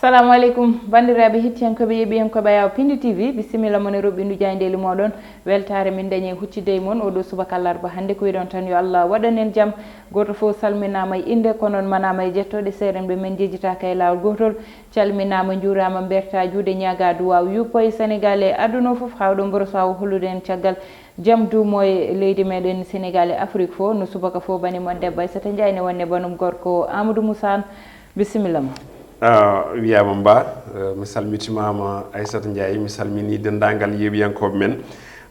Assalamu alaikum bandiraɓe hettiyankoɓe yeɓiyankoɓe yaw Pindi TV bisimilla moon e roɓɓindu jayndeli moɗon weltare min dañi huccidey moon oɗo subaka larba hande ko wiɗon tan yo Allah waɗanen jaam goto fof salminama e inde ko noon manama e jettoɗe seeɗen ɓe men jejjitaka e lawol gotol calminama juurama berta juuɗe ñaga duwaw yuppo e Sénégal e aduna fof hawɗo boro sawo hollude en caggal jaam duumo e leydi meɗen Sénégal e Afrique fo no subaka fo bani mon debbo Aissata Ndiaye ne wonne banum gorko Amadou Moussa bisimilla ma wiyama mba mi salmitimama Aissata Ndiaye mi salmini dendagal yeɓiyankoɓe men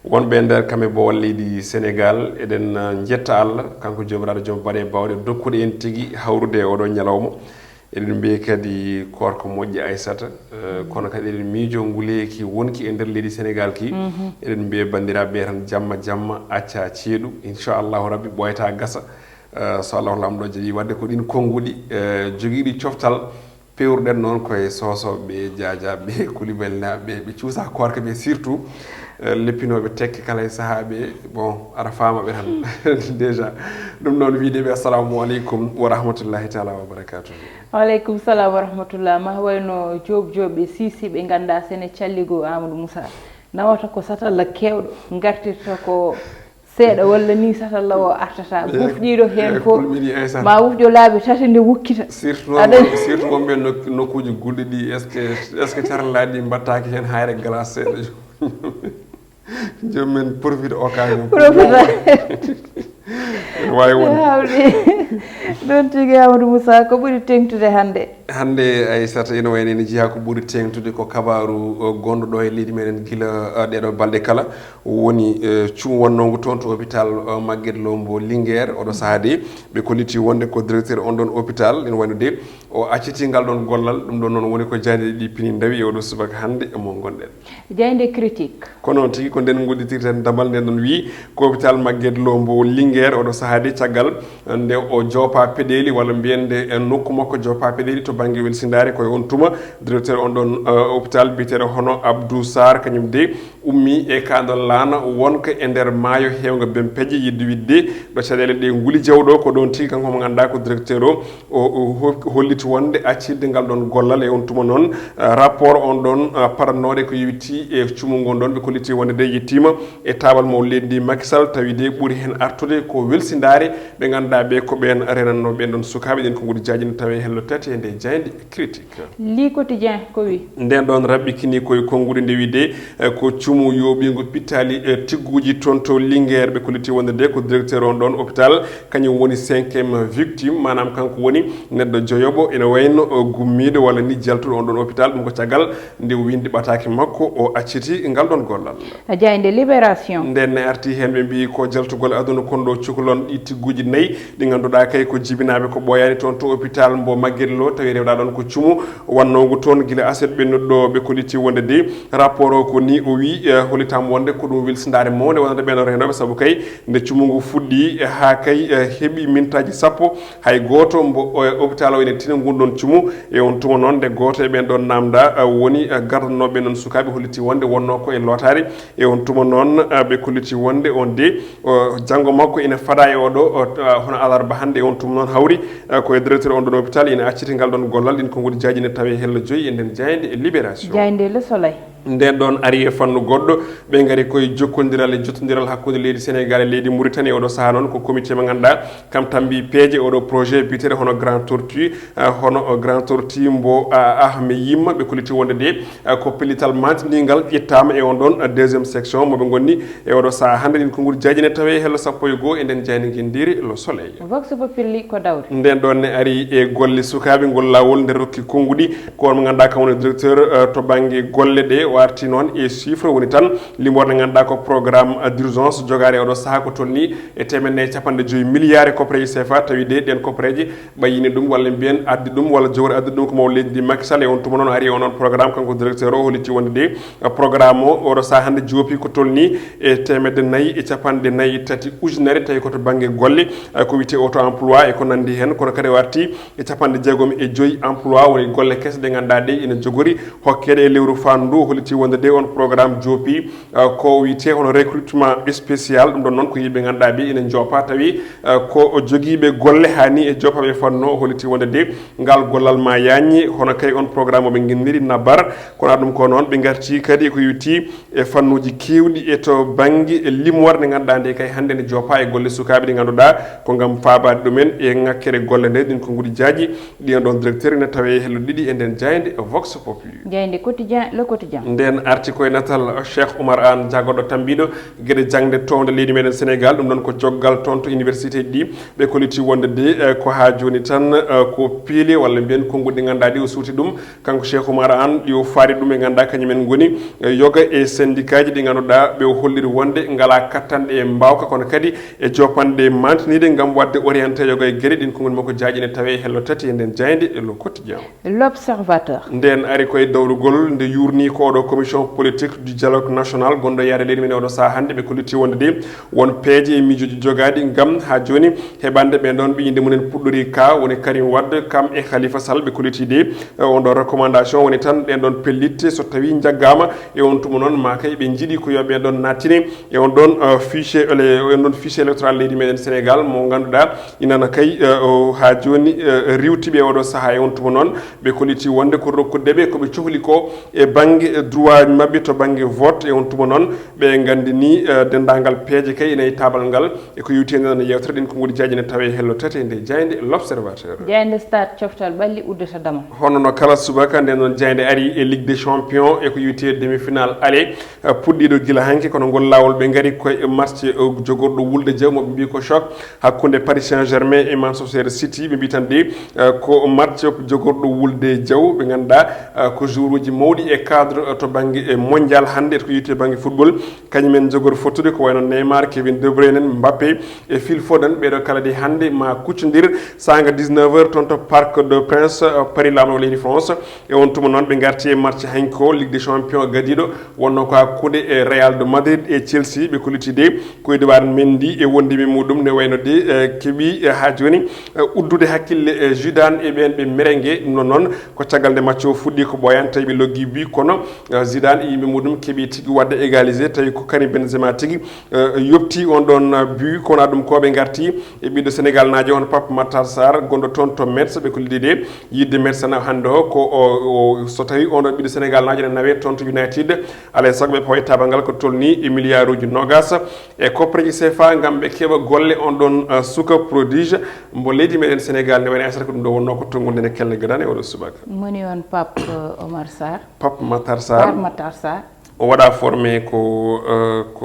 wonɓe nder kamɓe bo leydi Sénégal eɗen jetta Allah kanko jomiraɗo joom baɗe bawɗe dokkude en tigui hawrude oɗo ñalawma eɗen mbiye kadi korko moƴƴi Aissata kono kadi eɗen miijo nguleyki wonki e nder leydi Sénégal ki eɗen mbiye bandiraɓe tan jamma acca ceeɗu inchallahu rabbi ɓoyata gasa so Allah lamɗo jaaɓi wadde ko ɗin konnguɗi joguiɗi coftal pewruɗen noon koye sosoɓe diadiaɓe Coulibaly naɓe ɓe cuusa korka ɓe surtout leppinoɓe tekke kala e saahaɓe bon aɗa famaɓe tan déjà ɗum noon wideɓe assalamu aleykum wa rahmatullahi taala wa barakatuh. Waaleykum salam wa rahmatullah ma wayno joɓe sisi ɓe ganda sene calligo Amadou Moussa nawata ko satalla kewɗo gartirta ko seeɗa walla ni satalla o artata wufƴiɗo hen fof ma wufƴo laaɓi tati nde wukkita surtout wonɓe nokkuji gulɗi ɗi est ce que carlaɗi ɗi mbattaki hen hayre glace seeɗa jomumen profite occasion wawi won ɗon tigui Amadou Moussa ko ɓuuri tengtude hande Aissata ene wayno ene jeeya ko ɓuuri tengtude ko kabaru gonɗo ɗo e leydi meɗen guila ɗeɗo balɗe kala woni cuum wonnongo toon to hôpital Magatte Lô mbo Linguére oɗo saaha de ɓe kolliti wonde ko directeur on ɗon hôpital ene wayno de o acciti ngal ɗon gollal ɗum ɗon noon woni ko jayde ɗi pini dawi e oɗo subaka hande mo gonɗen jayde critique ko noon tigui ko nden goɗɗitirten damal nden ɗon wi ko hôpital Magatte Lô mbo Linguére oɗo saaha de caggal nde o joopa peɗeli walla mbiyande nokku makko joopa peɗeli to banggue welsindare koye on tuma directeur on ɗon hôpital biteɗo hono Abdou Sarr kañum de ummi e kadon laana wonko e nder maayo hewga ben peeje yidde widde ɗo caɗele ɗe guuli jawɗo ko ɗon tigui kanko mo ganduɗa ko directeur o holliti wonde accirde ngal ɗon gollal e on tuma noon rapport on ɗon parannoɗe ko yewitti e cumu gon ɗon ɓe kolliti wonde de yettima e tabal mo leydi Macky Sall tawi de ɓuuri hen artude ko welsindare ɓe ganduɗa ɓe ko ɓen renanno ɓen ɗon sukaɓe ɗen ko guudi jajino tawi hello tati e nde jayde critique li quotidien ko wi nden ɗon raɓɓikini koye kongude nde wide ko cuumu yoɓigo pittali tigguji toon to Linguére ɓe kolliti wonde de ko directeur on ɗon hôpital kañum woni 5e victime manam kanko woni neɗɗo joyoɓo ene wayno gummiɗo walla ni jaltuɗo on ɗon hôpital ɗum ko caggal nde windi ɓataki makko o acciti ngal ɗon gollal jayde libération nden ne arti hen ɓe mbi ko jaltugol aduna konɗo cukalon ɗi tigguji nayyi ɗi ganduɗa kay ko jibinaɓe ko ɓoyani toon to hôpital mbo Magatte Lô tawi rewɗa ɗon ko cuumu wannogo toon guila aset ɓennuɗo ɓe kolliti wonde de rapport o ko ni o wi hollitama wonde ko ɗum welsindare mawde wonande ɓeno renoɓe saabu kay nde cuumugu fuɗɗi ha kay heeɓi mintaji sappo hay goto mbo hôpital o ene tina gunɗon cuumu e on tuma noon nde goto e ɓen ɗon namda woni gardanoɓe noon sukaɓe holliti wonde wonno ko e lotare e on tuma noon ɓe kolliti wonde on de janggo makko ene faada e oɗo hono alarba hande e on tuma noon hawri koye directeur on ɗon hôpital ene acciti ngal ɗon gollal ɗin ko guudi jajine tawi hello joyyi e nden jayde e libération jayde le soleil nden ɗon ari e fannu goɗɗo ɓe gari koye jokkodiral e jottodiral hakkude leydi Sénégal e leydi Mauritanie oɗo saaha noon ko comité mo ganduɗa kam tambi peeje oɗo projet biteɗo hono Grand Tortue hono Grand Tortue mbo Ahme Yimma ɓe kolliti wonde de ko pellital mantinigal ƴettama e on ɗon deuxiéme section moɓe gonni e oɗo saaha hande ɗin konngudi jajine tawi hello sappo e goho e nden jayni guindiri le soleil vox populi ko dawri nden ɗon ne ari e golle sukaɓe ngol lawol nder rokki konngudi ko on mo ganduɗa kam woni directeur to banggue golle ɗe warti noon e chiffre woni tan limorde ganduɗa ko programme d'urgence jogare oɗo saaha ko tolni e temenne capanɗe 5 milliards copreji CFA tawi de ɗen copreji ɓayini ɗum walla mbiyen addi ɗum walla jogori addi ɗum ko maw leydi Macky Sall e on tuma noon ari onon programme kanko directeur o holliti wonde de programme o oɗo saaha hande joopi ko tolni e temedde nayyi e capanɗe nayyi tati ujunere tawi koto banggue golle ko wiyete auto emploi e ko nandi hen kono kadi warti e capanɗe 65 emploi woni golle kesse ɗe ganduɗa ɗe ene jogori hokkede e lewru fandu holliti wonde de on programme joopi ko wiyete hono recrutement spécial ɗum ɗon noon ko yimɓe ganduɗa ɓe ina joopa tawi ko joguiɓe golle hani e jopaɓe fanno holliti wonde de ngal gollal ma yañi hono kay on programme oɓe guinniri nabbar kono ɗum ko noon ɓe garti kadi ko yewti e fannuji kewɗi e to banggue limore nde ganduɗa nde kay hande ne joopa e golle sukaɓe ɗi ganduɗa ko gam fabade ɗumen e ŋakkere golle nde ɗin ko guuɗi jaaji ɗiyan ɗon directeur ne tawe hello ɗiɗi e nden jayde vox populi jayde quotidien le quotidien nden arti koye natal Cheikh Oumar Anne jaggoɗo tambiɗo gueɗe jangde towde leydi meɗen Sénégal ɗum ɗon ko joggal toon to université ɗi ɓe koliti wonde de ko ha joni tan ko piile walla mbiyen konguɗi ganduɗa ɗi o suuti ɗum kanko Cheikh Oumar Anne yo faari ɗum e ganduɗa kañumen goni yoga e syndicat ji ɗi ganduɗa ɓe holliri wonde ngala kattanɗe e mbawka kono kadi e jopanɗe mantinide gam wadde orienté yoga e gueɗe ɗin konngol makko jaaƴine tawe hello tati e nden jayde e le quotidien l'observateur nden ari koye dawrugol nde yurni ko oɗo commission politique du dialogue national gonɗo yaade leydi men oɗo saaha hande ɓe kolliti wonde de won peeje e miijoji jogaɗi gam ha joni heɓande ɓe ɗon ɓiyinde munen puɗɗori ka woni Karim Wade kam e Khalifa Sall ɓe kolliti de on ɗon recommandation woni tan ɗen ɗon pellitte so tawi jaggama e on tuma noon ma kay ɓe jiiɗi ko yoɓe ɗon nattine e on ɗon fichier on ɗon fichier électoral leydi meɗen Sénégal mo ganduɗa inana kay ha joni riwtiɓe oɗo saaha e on tuma noon ɓe kolliti wonde ko rokkudeɓe koɓe cohli ko e banggue droit mabɓe to banggue vote e on tuma noon ɓe gandini dendagal peeje kay ina e tabal ngal e ko yewti nde yewtere ɗin ko guuɗi jaaji ne tawe hello tati nde jayde l'observateur jayde stade coftal ɓalli uddata dama hono no kala subaka nden noon jayde ari e ligue des champions e ko yewti demi final aller puɗɗiɗo guila hanke kono ngol lawol ɓe gaari koye match jogorɗo wulde jaw moɓe mbi ko choc hakkude Paris Saint-Germain e Manchester City ɓe mbi tan de ko match jogorɗo wulde jaw ɓe ganduɗa ko jour uji mawɗi e cadre to banggue mondial hande ko yewti banggue football kañumen jogori fottude ko wayno Neymar Kevin De Bruyne Mbappé e Phil Foden ɓeɗo kala de hande ma kuccodir sanga 19h toon to Parc de Prince Paris lamɗo leydi France e on tuma noon ɓe garti e match hanko Ligue des Champions gadiɗo wonno ko hakkude e Real de Madrid e Chelsea ɓe kolliti de koyde waren Mendy e wondimi muɗum ne wayno de keeɓi ha joni uddude hakkille Zidane e ɓen ɓe merengue ɗum noon ko caggal nde match o fuɗɗi ko ɓoyan tawi ɓe loggi bi kono Zidane e yimɓe muɗum keeɓi tigui wadde égalisé tawi ko Karim Benzema tigui yopti on ɗon but kono ɗum ko ɓe garti e ɓiɗɗo Sénégal najo on Pape Matar Sarr gonɗo toon to Metz ɓe kollidi de yidde Metz hande o ko so tawi on ɗo ɓiɗɗo Sénégal najo ne nawe toon to United alay saago ɓe pawa tabal ngal ko tolni e milliard uji nogas e koppareji CFA gam ɓe keeɓa golle on ɗon suka prodige mbo leydi meɗen Sénégal ne wayno asata ko ɗum ɗo wonno ko tongude nde kelle gadane e oɗo subaka moni on Pape Omar Sarr Pape Matar Sarr o waɗa formé ko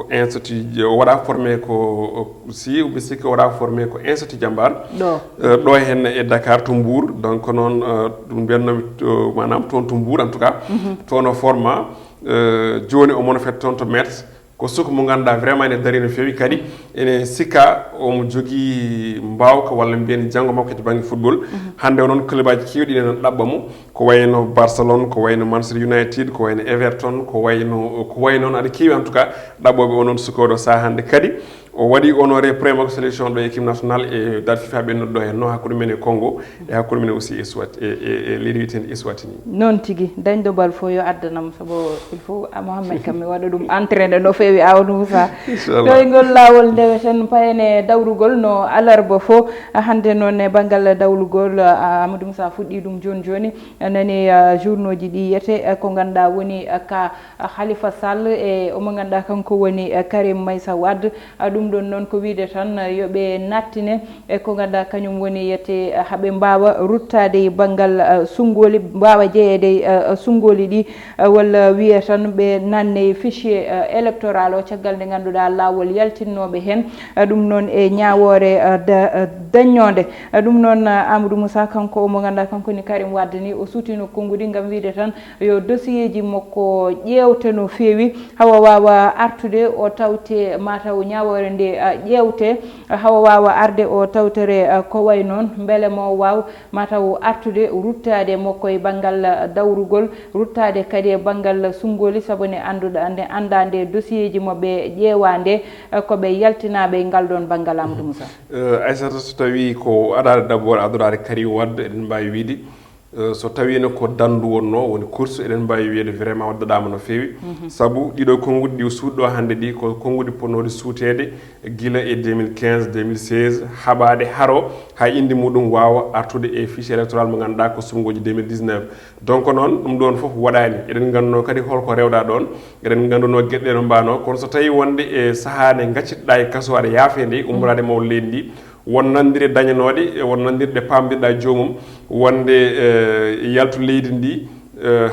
institut o waɗa formé ko si ɓe sikki o waɗa formé ko institut Jambar ɗo hen e Dakar to Mbour donc noon ɗum mbiyannomi manam toon to Mbour en tout cas toon o forma joni omono fet toon to Metz ko suka mo ganduɗa vraiment ene daari no fewi kadi ene sikka omo jogui mbawka walla mbiyen janggo makko to banggue football hande o noon club aji kewɗi ene ɗaɓɓa mo ko wayno Barcelone ko wayno Manchester United ko wayno Everton ko wayno noon aɗa kewi en tout cas ɗaɓɓoɓe onon suka oɗo saaha hande kadi o waɗi honoré premier sélection ɗo équipe nationale e date FIFA ɓennuɗo ɗo hen no hakkude men e Congo e hakkude men aussi e Swat e leydi wiyeten Eswatini noon tigui dañɗo bal fo yo addanam saabu il faut Mohamed kam mi waɗa ɗum entraîné no fewi Amadou Moussa toygol lawol ndewe tan payene dawrugol no alarba fo hande noon e banggal dawlugol Amadou Moussa fuɗɗi ɗum joni joni nani journaux ji ɗi yiyete ko ganduɗa woni ka Khalifa Sall e omo ganduɗa kanko woni Karim Meïssa Wade ɗum ɗon noon ko wiide tan yoɓe nattine e ko ganduɗa kañum woni yette haaɓe mbawa ruttade banggal sungoli mbawa jeeyede sungoli ɗi walla wiye tan ɓe nanne fichier électoral o caggal nde ganduɗa lawol yaltinnoɓe hen ɗum noon e ñawore daññode ɗum noon Amadou Moussa kanko omo ganduɗa kanko ni Karim Wade ni o sutino konngudi gam wiide tan yo dossier ji makko ƴewte no fewi hawa wawa artude o tawte mataw ñawore nde ƴewte hawa wawa arde o tawtere ko way noon beele mo waw mataw artude ruttade makko e banggal dawrugol ruttade kadi e banggal sungoli saabu ne anduɗa nde anda nde dossier ji moɓe ƴeewa nde koɓe yaltinaɓe ngal ɗon banggal Amadou Moussa Aissata so tawi ko aɗade d'abord adorade Karim Wade eɗen mbawi wiide so tawino ko dandu wonno woni course eɗen mbawi wiyede vraiment waddadama no fewi saabu ɗiɗo konngudi ɗi suuɗɗo hannde ɗi ko konngudi ponnoɗi suutede gila e 2015 2016 haɓade haro ha indi muɗum wawa artude e fichier électoral mo ganduɗa ko sumgoji 2019 donc noon ɗum ɗon foof waɗani eɗen ganduno kadi holko rewɗa ɗon eɗen ganduno gueɗɗe no mbano kono so tawi wonde e saaha nde gaccitoɗa e kaso aɗa yaafe nde ummorade maw leydi ndi won nandire dañanoɗe won nandirɗe pamdirɗa jomum wonde yaltu leydi ndi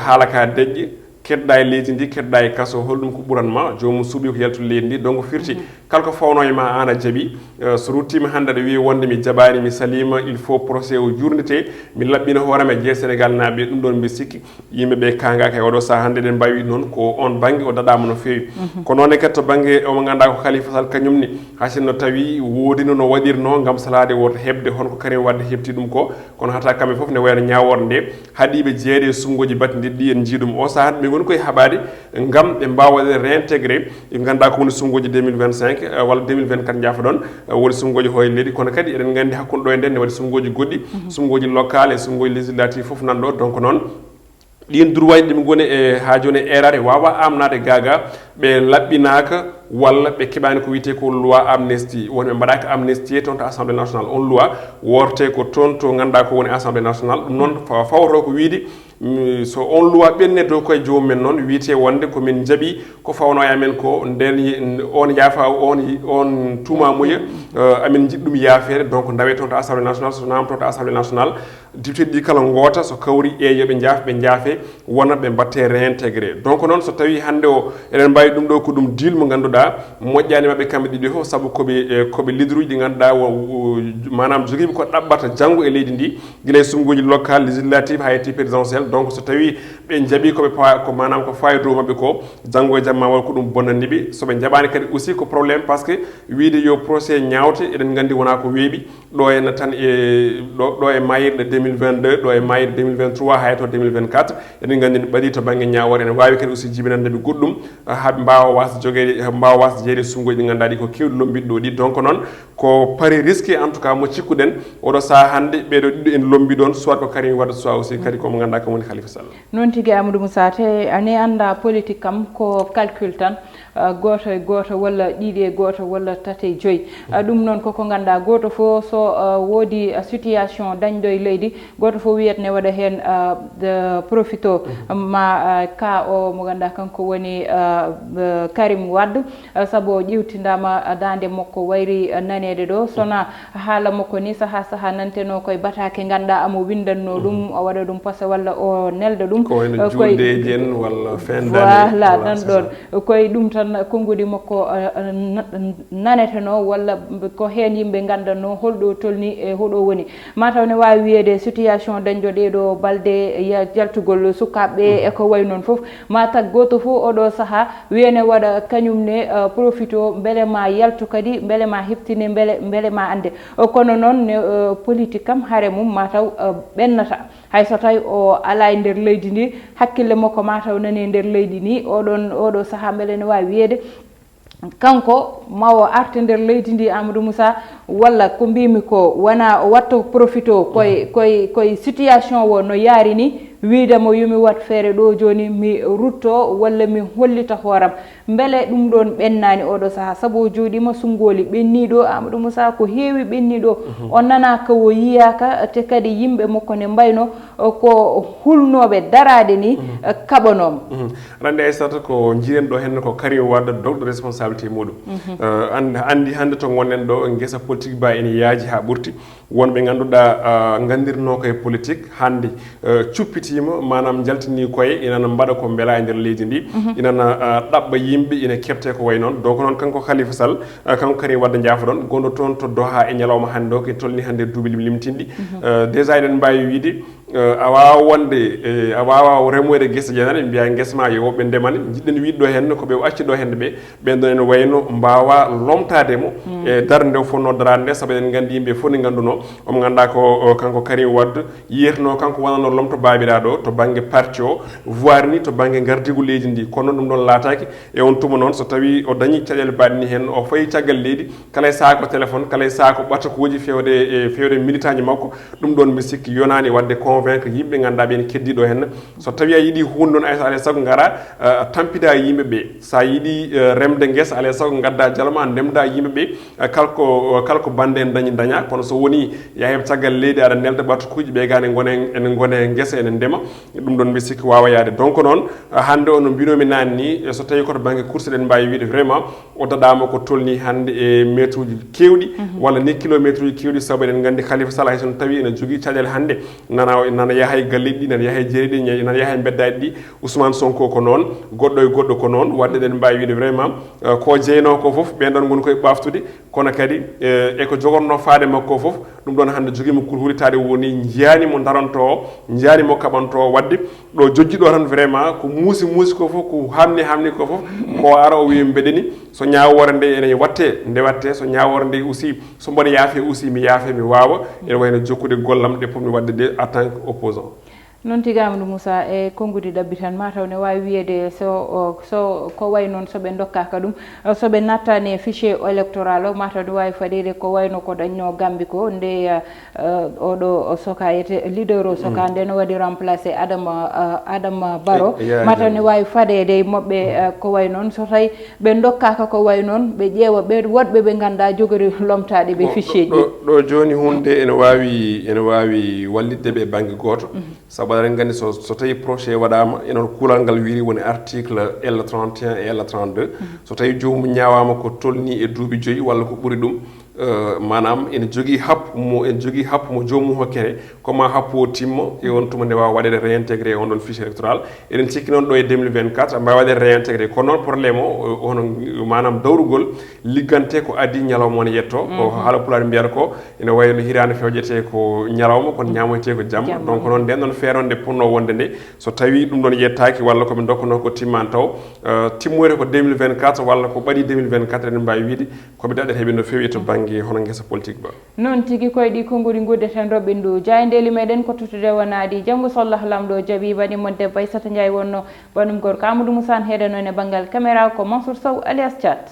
haala ka deƴƴi kedɗa e leydi ndi kedɗa e kaso holɗum ko ɓuranma jomum suuɓi ko yaltu leydi ndi donc firti kala ko fawno e ma an a jaaɓi so ruttima hannde aɗa wi wonde mi jaɓani mi salima il faut procès o jurnete mi laɓɓina hoorema jeeya sénégal naaɓe ɗum ɗon mbi sikki yimɓeɓe kangaka e oɗo saaha hannde eɗen mbawi noon ko on banggue o daɗama no fewi ko noon e kadi to banggue omo ganduɗa ko Khalifa Sall kañumni hasinno tawi wodino no waɗirno gam salade woto hebde honko Karim Wade hebti ɗum ko kono hata kamɓe foof ne wayno ñaworde nde haaɗiɓe jeeyde e sumgoji battidiɗi ɗi en jiiɗum o saaha ɓe goni koye haɓade gam ɓe mbawa waɗe réintégré ɓe ganduɗa ko woni sumgoji 2025 walla 2024 jaafa ɗon woni sumgoji hoye leydi kono kadi eɗen gandi hakkude ɗo e nden ne waɗi sumgoji goɗɗi sumgoji local e sumgoji législatif foof nan ɗo donc noon ɗin durwaji ɗimi goni e ha joni erare wawa amnade gaga ɓe laɓɓinaka walla ɓe keɓani ko wiyete ko loi amnesty woni ɓe mbaɗaka amnesty toon to assemblée nationale on loi worte ko toon to ganduɗa ko woni assemblée nationale ɗum noon fawto ko wiide so on loi ɓenne dow koye jomumen noon wiyete wonde komin jaaɓi ko fawno e amen ko nden on yaafa on tumamuya amin jiɗɗum yaafere donc dawe toon to assemblée nationale so namto to assemblée nationale député ɗi kala goota so kawri e yoɓe jaaf ɓe jaafe wona ɓe mbatte réintégré donc noon so tawi hannde o eɗen mbawi ɗum ɗo ko ɗum deal mo ganduɗa moƴƴani mabɓe kamɓe ɗiɗi fof saabu koɓe leader uji ɗi ganduɗa manam joguiɓe ko ɗaɓɓata janggo e leydi ndi guila e sumgoji local législative ha yetti présidentiel donc so tawi ɓe jaaɓi ko manam ko fawi dow mabɓe ko janggo e jamma wala ko ɗum bonnaniɓe soɓe jaɓani kadi aussi ko probléme par ce que wiide yo procès ñawte eɗen gandi wona ko weeɓi ɗo henna tan ɗo e mayirɗe 2022 ɗo e mayirɗe 2023 hay to 2024 eɗen gandi ɓaɗi to banggue ñawore ene wawi kadi aussi jibinandeɓe goɗɗum haaɓe mbawa wasde joguede mbawa wasde jeeyde sumgoji ɗi ganduɗa ɗi ko kewɗi lombiɗo ɗi donc noon ko pari risqué en tout cas mo cikkuɗen oɗo saaha hannde ɓeɗo ɗiɗo en lombi ɗon soit ko Karim Wade soit aussi kadi komo ganduɗa kam woni Khalifa Sall noon tigui Amadou Moussa te ani anda politique kam ko calcul tan goto e goto walla ɗiɗi e goto walla tati e joyyi ɗum noon koko ganduɗa goto fo so woodi situation dañɗo e leydi goto fo wiyat ne waɗa hen profito ma ka o mo ganduɗa kanko woni Karim Wade saabu o ƴewtidama dande makko wayri nanede ɗo sona haala makko ni saaha nanteno koye batake ganduɗa amo windanno ɗum o waɗa ɗum pose walla o nelda ɗum koyejen walla voilà nan ɗon koye ɗum tan konngudi makko naneteno walla ko hen yimɓe gandanno holɗo tolni e hoɗo woni mataw ne wawi wiyede situation dañɗo ɗeɗo balde jaltugol sukaɓeɓe e ko way noon foof mata goto fof oɗo saaha wiyene waɗa kañumne profito beele ma yaltu kadi beele ma heftine beele ma ande kono noon ne politique kam haare mum mataw ɓennata hay so tawi o ala e nder leydi ndi hakkille makko mataw nani e nder leydi ni oɗo saaha beele ne wawi wiyede kanko ma o arta nder leydi ndi Amadou Moussa walla ko mbimi ko wona o watta profito koye situation o no yaari ni wiidemo yomi wat feere ɗo joni mi rutto walla mi hollita hooram beele ɗum ɗon ɓennani oɗo saaha saabu o jooɗima sungoli ɓenniɗo Amadou Moussa ko heewi ɓenniɗo o nana ka o yiyaka te kadi yimɓe makko ne mbayno ko hulnoɓe darade ni kaɓanoma rande Aissata ko jiren ɗo henne ko Karim Wade dogɗo responsabilité muɗum andi hande to gonnen ɗo guesa politique ba ene yaaji ha ɓurti wonɓe ganduɗa gandirno koye politique hande cuppitima manam jaltini koye inana mbaɗa ko beela e nder leydi ndi inana ɗaɓɓa yimɓe ina kebte ko way noon donc noon kanko Khalifa Sall kanko Karim Wade jaafa ɗon gonɗo toon to Doha e ñalawma hande o ko tolni hande duuɓi limtinɗi déjà eɗen mbawi wiide a wawa wonde a wawa remoyde guesa janane mbiya guesa ma yo woɓɓe ndemane jiɗɗen wiide ɗo henne koɓe acci ɗo hende ɓe ɓen ɗon ene wayno mbawa lomtademo e darde nde fonno darade nde saabu eɗen gandi yimɓe fof ne ganduno omo ganduɗa ko kanko Karim Wade yiyatno kanko wonano lomto babiraɗo to banggue parti o voire ni to banggue gardigu leydi ndi kono ɗum ɗon laataki e on tuma noon so tawi o dañi caɗele baɗni hen o fayi caggal leydi kala e sac téléphone kala e sac ɓatta ko woji fewde militant ji makko ɗum ɗon mi sikki yonani wadde convaincre yimɓe ganduɗa ɓen keddiɗo hen so tawi a yiiɗi hunde noon alay saago gara tampida yimɓeɓe sa yiiɗi remde guesa alay saago gadda jalma ndemda yimɓeɓe kalko bande en dañi daña kono so woni ya heɓ caggal leydi aɗa nelda ɓatukuji ɓe ga ene gone guesa ene ndema ɗum ɗon mbi sikki wawa yaade donc noon hande o no mbinomi nani ni so tawi koto banggue course ɗen mbawi wiide vraiment o daɗama ko tolni hande e métre uji kewɗi walla ni kilométre uji kewɗi saabu eɗen gandi Khalifa Sall hay sono tawi ene jogui caɗele hande nana yaaha e galleji ɗi nana yaaha e jeeri ɗi nana yaaha e beddaji ɗi Ousmane Sonko ko noon goɗɗo e goɗɗo ko noon wadde ɗen mbawi wiide vraiment ko jeyno ko foof ɓen ɗon goni koye ɓaftude kono kadi eko jogorno faade makko ko foof ɗum ɗon hande joguimo huritade woni jiyanimo daranto o jiyanimo kaɓanto o wadde ɗo jojjiɗo tan vraiment ko muusi ko foof ko hamni ko foof ko ara o wi mbeɗeni so ñawore nde ene watte nde watte so ñawore nde aussi so mboɗo yaafe aussi mi yaafe mi wawa ene wayno jokkude gollam ɗe pommi wadde de en tant que opposant noon tigi Amadou Moussa e konngudi ɗabbi tan mataw ne wawi wiyede so ko way noon soɓe dokkaka ɗum soɓe nattani e fichier électoral o mataw ne wawi faɗede ko wayno ko dañno Gambi ko nde oɗo soka yete leader o soka nde no waɗi remplacé Adama Barrow mataw ne wawi faɗede moɓɓe ko way noon so tawi ɓe dokkaka ko way noon ɓe ƴeewa ɓe woɗɓe ɓe ganduɗa jogori lomtaɗe ɓe fichier ji ɗo joni hunde ene wawi wallidde ɓe banggue goto sabu aɗa gandi so tawi projet waɗama enon kuulal ngal wiri woni article L31 et L32 so tawi jomum ñawama ko tolni e duuɓi 5 walla ko ɓuuri ɗum manam ene jogui happu mo jomum hokkete koma happu o timmo e on tuma nde wawa waɗede réintégré on ɗon fichier électoral eɗen cikki noon ɗo e 2024 mbawi waɗede réintégré kono noon probléme o hono manam dawrugol liggante ko adi ñalawma wona yetto ko haala pulaar mbiyata ko ene wayno hirande fewjete ko ñalawma kono ñamoyte ko jamma donc noon nden ɗon feere nde ponno wonde nde so tawi ɗum ɗon yettaki walla koɓe dokkano ko timmani taw timmoyde ko 2024 walla ko ɓaɗi 2024 eɗen mbawi wiide koɓe daɗɗata heeɓe no fewi to banggue hono guesa politique ba noon tigui koye ɗi konngudi guddeten roɓɓindu jayndeli meɗen ko tutude wonadi janggo so Allah lamɗo jaaɓi banimon debbo Aissata Ndiaye wonno banum gorko Amadou Moussa heeɗano e banggal caméra ko Mansour Sow alias Thiat